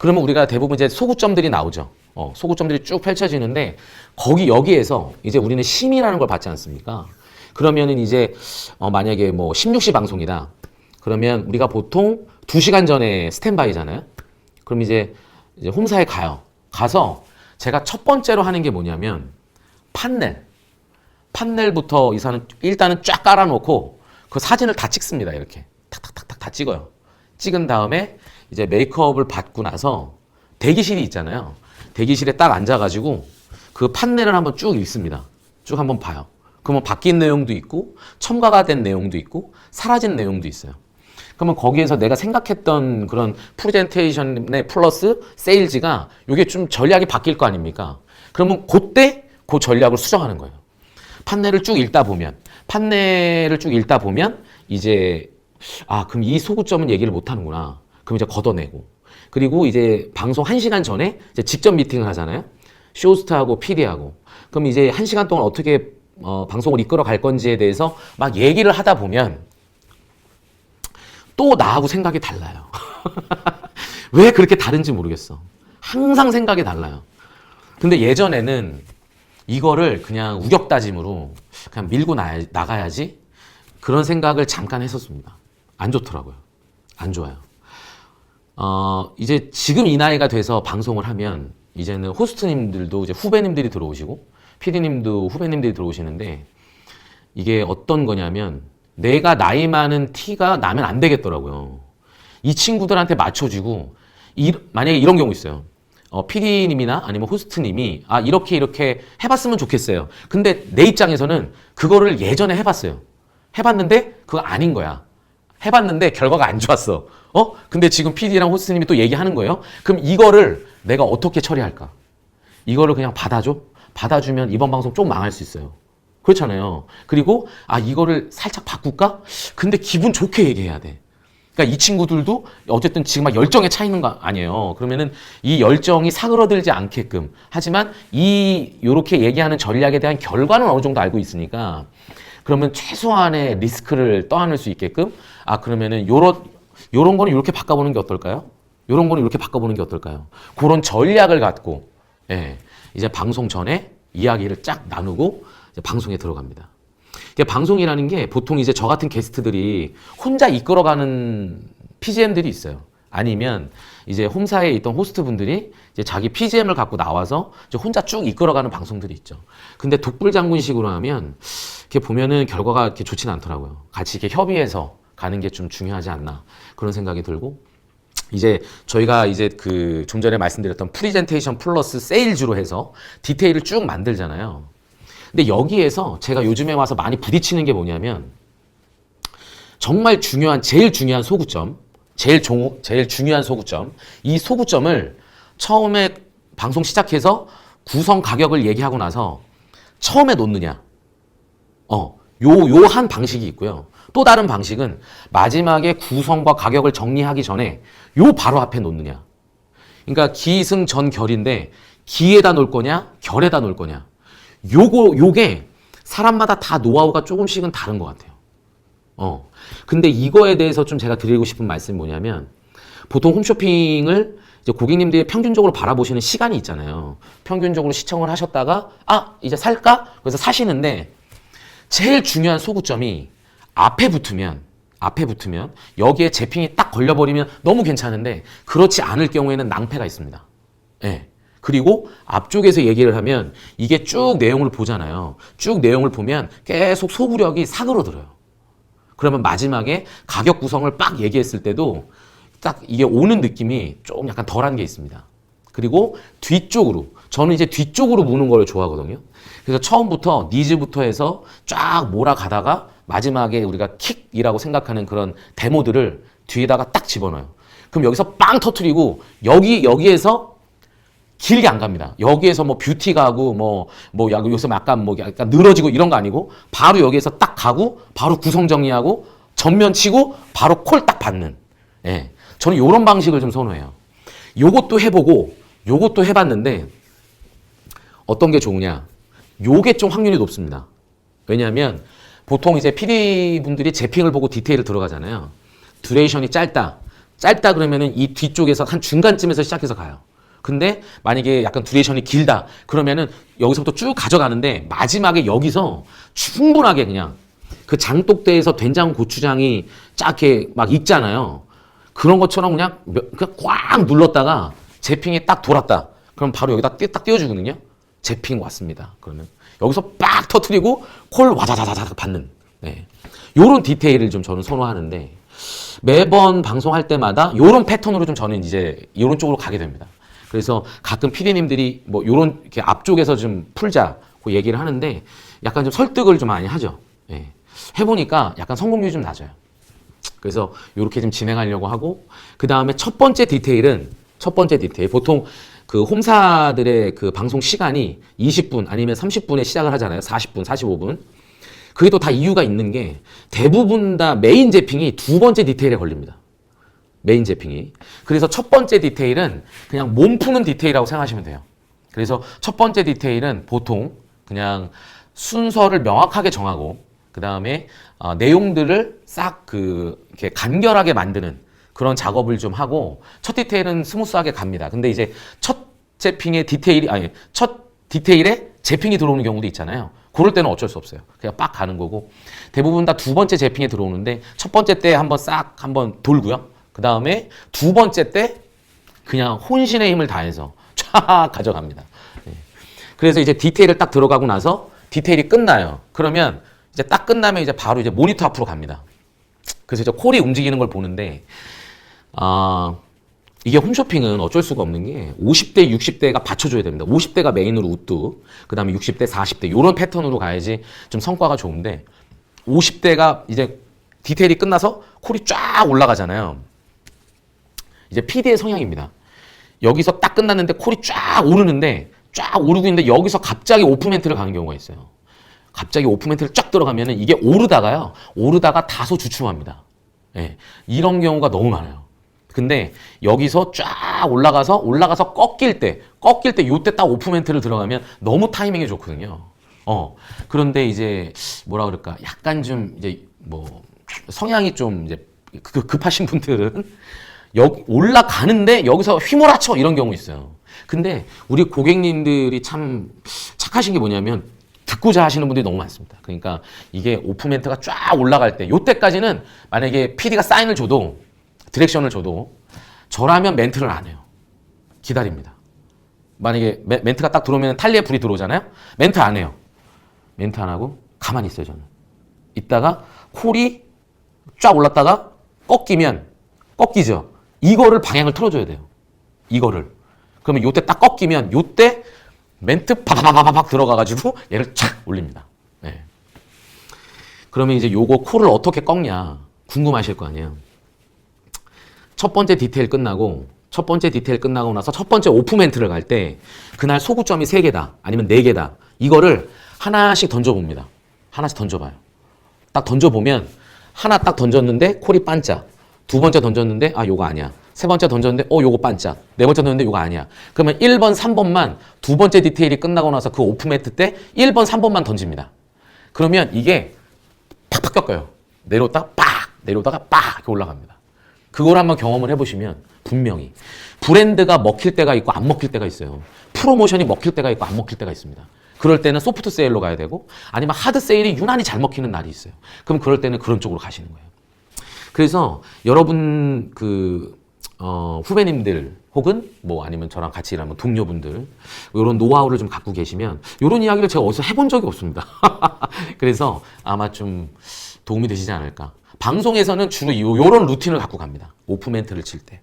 그러면 우리가 대부분 이제 소구점들이 나오죠. 소구점들이 쭉 펼쳐지는데 여기에서 이제 우리는 심의라는 걸 받지 않습니까? 그러면은 이제 만약에 뭐 16시 방송이다. 그러면 우리가 보통 2시간 전에 스탠바이잖아요. 그럼 이제 홈사에 가요. 가서 제가 첫 번째로 하는 게 뭐냐면 판넬부터 일단은 쫙 깔아놓고 그 사진을 다 찍습니다. 이렇게 탁탁탁탁 다 찍어요. 찍은 다음에 이제 메이크업을 받고 나서 대기실이 있잖아요. 대기실에 딱 앉아가지고 그 판넬을 한번 쭉 읽습니다. 쭉 한번 봐요. 그러면 바뀐 내용도 있고 첨가가 된 내용도 있고 사라진 내용도 있어요. 그러면 거기에서 내가 생각했던 그런 프레젠테이션의 플러스 세일즈가 이게 좀 전략이 바뀔 거 아닙니까? 그러면 그때 그 전략을 수정하는 거예요. 판넬을 쭉 읽다 보면 이제 그럼 이 소구점은 얘기를 못 하는구나. 그럼 이제 걷어내고. 그리고 이제 방송 1시간 전에 이제 직접 미팅을 하잖아요. 쇼호스트하고 PD하고. 그럼 이제 1시간 동안 어떻게 방송을 이끌어 갈 건지에 대해서 막 얘기를 하다 보면 또 나하고 생각이 달라요. 왜 그렇게 다른지 모르겠어. 항상 생각이 달라요. 근데 예전에는 이거를 그냥 우격다짐으로 그냥 밀고 나가야지 그런 생각을 잠깐 했었습니다. 안 좋더라고요. 안 좋아요. 이제 지금 이 나이가 돼서 방송을 하면 이제는 호스트님들도 이제 후배님들이 들어오시고 PD님도 후배님들이 들어오시는데 이게 어떤 거냐면 내가 나이 많은 티가 나면 안 되겠더라고요. 이 친구들한테 맞춰주고 만약에 이런 경우 있어요. PD님이나 아니면 호스트님이 이렇게 해봤으면 좋겠어요. 근데 내 입장에서는 그거를 예전에 해봤어요. 해봤는데 그거 아닌 거야. 해봤는데 결과가 안 좋았어. 근데 지금 PD랑 호스트님이 또 얘기하는 거예요. 그럼 이거를 내가 어떻게 처리할까? 이거를 그냥 받아줘? 받아주면 이번 방송 좀 망할 수 있어요. 그렇잖아요. 그리고 이거를 살짝 바꿀까? 근데 기분 좋게 얘기해야 돼. 그러니까 이 친구들도 어쨌든 지금 막 열정에 차 있는 거 아니에요. 그러면은 이 열정이 사그러들지 않게끔. 하지만 요렇게 얘기하는 전략에 대한 결과는 어느 정도 알고 있으니까 그러면 최소한의 리스크를 떠안을 수 있게끔 그러면은 요런 거는 이렇게 바꿔보는 게 어떨까요? 요런 거는 이렇게 바꿔보는 게 어떨까요? 그런 전략을 갖고 이제 방송 전에 이야기를 쫙 나누고 이제 방송에 들어갑니다. 방송이라는 게 보통 이제 저 같은 게스트들이 혼자 이끌어가는 PGM들이 있어요. 아니면 이제 홈사에 있던 호스트분들이 이제 자기 PGM을 갖고 나와서 이제 혼자 쭉 이끌어가는 방송들이 있죠. 근데 독불장군식으로 하면 이렇게 보면은 결과가 이렇게 좋지는 않더라고요. 같이 이렇게 협의해서 가는 게 좀 중요하지 않나 그런 생각이 들고 이제 저희가 이제 좀 전에 말씀드렸던 프레젠테이션 플러스 세일즈로 해서 디테일을 쭉 만들잖아요. 근데 여기에서 제가 요즘에 와서 많이 부딪히는 게 뭐냐면 정말 제일 중요한 소구점, 제일 중요한 소구점, 이 소구점을 처음에 방송 시작해서 구성 가격을 얘기하고 나서 처음에 놓느냐. 요 한 방식이 있고요. 또 다른 방식은 마지막에 구성과 가격을 정리하기 전에 요 바로 앞에 놓느냐. 그러니까 기승전결인데 기에다 놓을 거냐, 결에다 놓을 거냐. 요게 사람마다 다 노하우가 조금씩은 다른 것 같아요. 근데 이거에 대해서 좀 제가 드리고 싶은 말씀이 뭐냐면 보통 홈쇼핑을 이제 고객님들이 평균적으로 바라보시는 시간이 있잖아요. 평균적으로 시청을 하셨다가 이제 살까? 그래서 사시는데 제일 중요한 소구점이 앞에 붙으면 여기에 재핑이 딱 걸려버리면 너무 괜찮은데 그렇지 않을 경우에는 낭패가 있습니다. 그리고 앞쪽에서 얘기를 하면 이게 쭉 내용을 보잖아요. 쭉 내용을 보면 계속 소구력이 사그러들어요. 그러면 마지막에 가격 구성을 빡 얘기했을 때도 딱 이게 오는 느낌이 좀 약간 덜한 게 있습니다. 그리고 저는 이제 뒤쪽으로 무는 걸 좋아하거든요. 그래서 처음부터 니즈부터 해서 쫙 몰아가다가 마지막에 우리가 킥이라고 생각하는 그런 데모들을 뒤에다가 딱 집어넣어요. 그럼 여기서 빵 터트리고 여기에서 길게 안 갑니다. 여기에서 뭐 뷰티 가고 여기서 약간 늘어지고 이런 거 아니고 바로 여기에서 딱 가고 바로 구성 정리하고 전면 치고 바로 콜 딱 받는. 저는 이런 방식을 좀 선호해요. 요것도 해보고 요것도 해봤는데 어떤 게 좋으냐? 요게 좀 확률이 높습니다. 왜냐하면 보통 이제 PD분들이 재핑을 보고 디테일을 들어가잖아요. 듀레이션이 짧다. 짧다 그러면은 이 뒤쪽에서 한 중간쯤에서 시작해서 가요. 근데 만약에 약간 듀레이션이 길다 그러면은 여기서부터 쭉 가져가는데 마지막에 여기서 충분하게 그냥 그 장독대에서 된장 고추장이 쫙 이렇게 막 익잖아요. 그런 것처럼 그냥 꽉 눌렀다가 제핑이 딱 돌았다. 그럼 바로 여기다 딱 띄워주거든요. 제핑 왔습니다. 그러면 여기서 빡 터트리고 콜 와자자자자 받는. 네. 요런 디테일을 좀 저는 선호하는데 매번 방송할 때마다 요런 패턴으로 좀 저는 이제 요런 쪽으로 가게 됩니다. 그래서 가끔 PD님들이 뭐 요런 이렇게 앞쪽에서 좀 풀자고 얘기를 하는데 약간 좀 설득을 좀 많이 하죠. 예. 해보니까 약간 성공률이 좀 낮아요. 그래서 요렇게 좀 진행하려고 하고 그 다음에 첫 번째 디테일 보통 그 홈사들의 그 방송 시간이 20분 아니면 30분에 시작을 하잖아요. 40분, 45분. 그게 또 다 이유가 있는 게 대부분 다 메인 제핑이 두 번째 디테일에 걸립니다. 메인 제핑이. 그래서 첫 번째 디테일은 그냥 몸 푸는 디테일이라고 생각하시면 돼요. 그래서 첫 번째 디테일은 보통 그냥 순서를 명확하게 정하고 그 다음에 내용들을 싹 이렇게 간결하게 만드는 그런 작업을 좀 하고 첫 디테일은 스무스하게 갑니다. 근데 이제 첫 디테일에 제핑이 들어오는 경우도 있잖아요. 그럴 때는 어쩔 수 없어요. 그냥 빡 가는 거고 대부분 다 두 번째 제핑에 들어오는데 첫 번째 때 한번 돌고요. 그 다음에 두 번째 때 그냥 혼신의 힘을 다해서 쫙 가져갑니다. 네. 그래서 이제 디테일을 딱 들어가고 나서 디테일이 끝나요. 그러면 이제 딱 끝나면 이제 바로 이제 모니터 앞으로 갑니다. 그래서 이제 콜이 움직이는 걸 보는데, 이게 홈쇼핑은 어쩔 수가 없는 게 50대, 60대가 받쳐줘야 됩니다. 50대가 메인으로 우뚝, 그 다음에 60대, 40대 이런 패턴으로 가야지 좀 성과가 좋은데 50대가 이제 디테일이 끝나서 콜이 쫙 올라가잖아요. 이제 PD의 성향입니다. 여기서 딱 끝났는데 콜이 쫙 오르는데 쫙 오르고 있는데 여기서 갑자기 오프멘트를 가는 경우가 있어요. 갑자기 오프멘트를 쫙 들어가면은 이게 오르다가 다소 주춤합니다. 예, 이런 경우가 너무 많아요. 근데 여기서 쫙 올라가서 꺾일 때 요때 딱 오프멘트를 들어가면 너무 타이밍이 좋거든요. 그런데 이제 뭐라 그럴까 약간 좀 이제 뭐 성향이 좀 이제 급하신 분들은 올라가는데 여기서 휘몰아쳐 이런 경우 있어요. 근데 우리 고객님들이 참 착하신 게 뭐냐면 듣고자 하시는 분들이 너무 많습니다. 그러니까 이게 오프멘트가 쫙 올라갈 때 요때까지는 만약에 PD가 사인을 줘도 디렉션을 줘도 저라면 멘트를 안 해요. 기다립니다. 만약에 멘트가 딱 들어오면 탈리에 불이 들어오잖아요. 멘트 안 해요. 멘트 안 하고 가만히 있어요. 저는. 이따가 콜이 쫙 올랐다가 꺾이죠. 이거를 방향을 틀어줘야 돼요. 이거를. 그러면 요때 딱 꺾이면 요때 멘트 바바바바박 들어가가지고 얘를 착 올립니다. 네. 그러면 이제 요거 콜을 어떻게 꺾냐 궁금하실 거 아니에요. 첫 번째 디테일 끝나고 나서 첫 번째 오프멘트를 갈 때 그날 소구점이 3개다 아니면 4개다 이거를 하나씩 던져봅니다. 하나씩 던져봐요. 딱 던져보면 하나 딱 던졌는데 콜이 반짝. 두 번째 던졌는데 요거 아니야. 세 번째 던졌는데 요거 반짝. 네 번째 던졌는데 요거 아니야. 그러면 1번, 3번만 두 번째 디테일이 끝나고 나서 그 오프멘트 때 1번, 3번만 던집니다. 그러면 이게 팍팍 꺾여요. 내려다가 빡 이렇게 올라갑니다. 그걸 한번 경험을 해보시면 분명히 브랜드가 먹힐 때가 있고 안 먹힐 때가 있어요. 프로모션이 먹힐 때가 있고 안 먹힐 때가 있습니다. 그럴 때는 소프트 세일로 가야 되고 아니면 하드 세일이 유난히 잘 먹히는 날이 있어요. 그럼 그럴 때는 그런 쪽으로 가시는 거예요. 그래서 여러분 후배님들 혹은 뭐 아니면 저랑 같이 일하는 동료분들 이런 노하우를 좀 갖고 계시면 이런 이야기를 제가 어디서 해본 적이 없습니다. 그래서 아마 좀 도움이 되시지 않을까. 방송에서는 주로 이런 루틴을 갖고 갑니다. 오프멘트를 칠 때.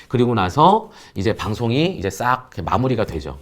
그리고 나서 이제 방송이 이제 싹 마무리가 되죠.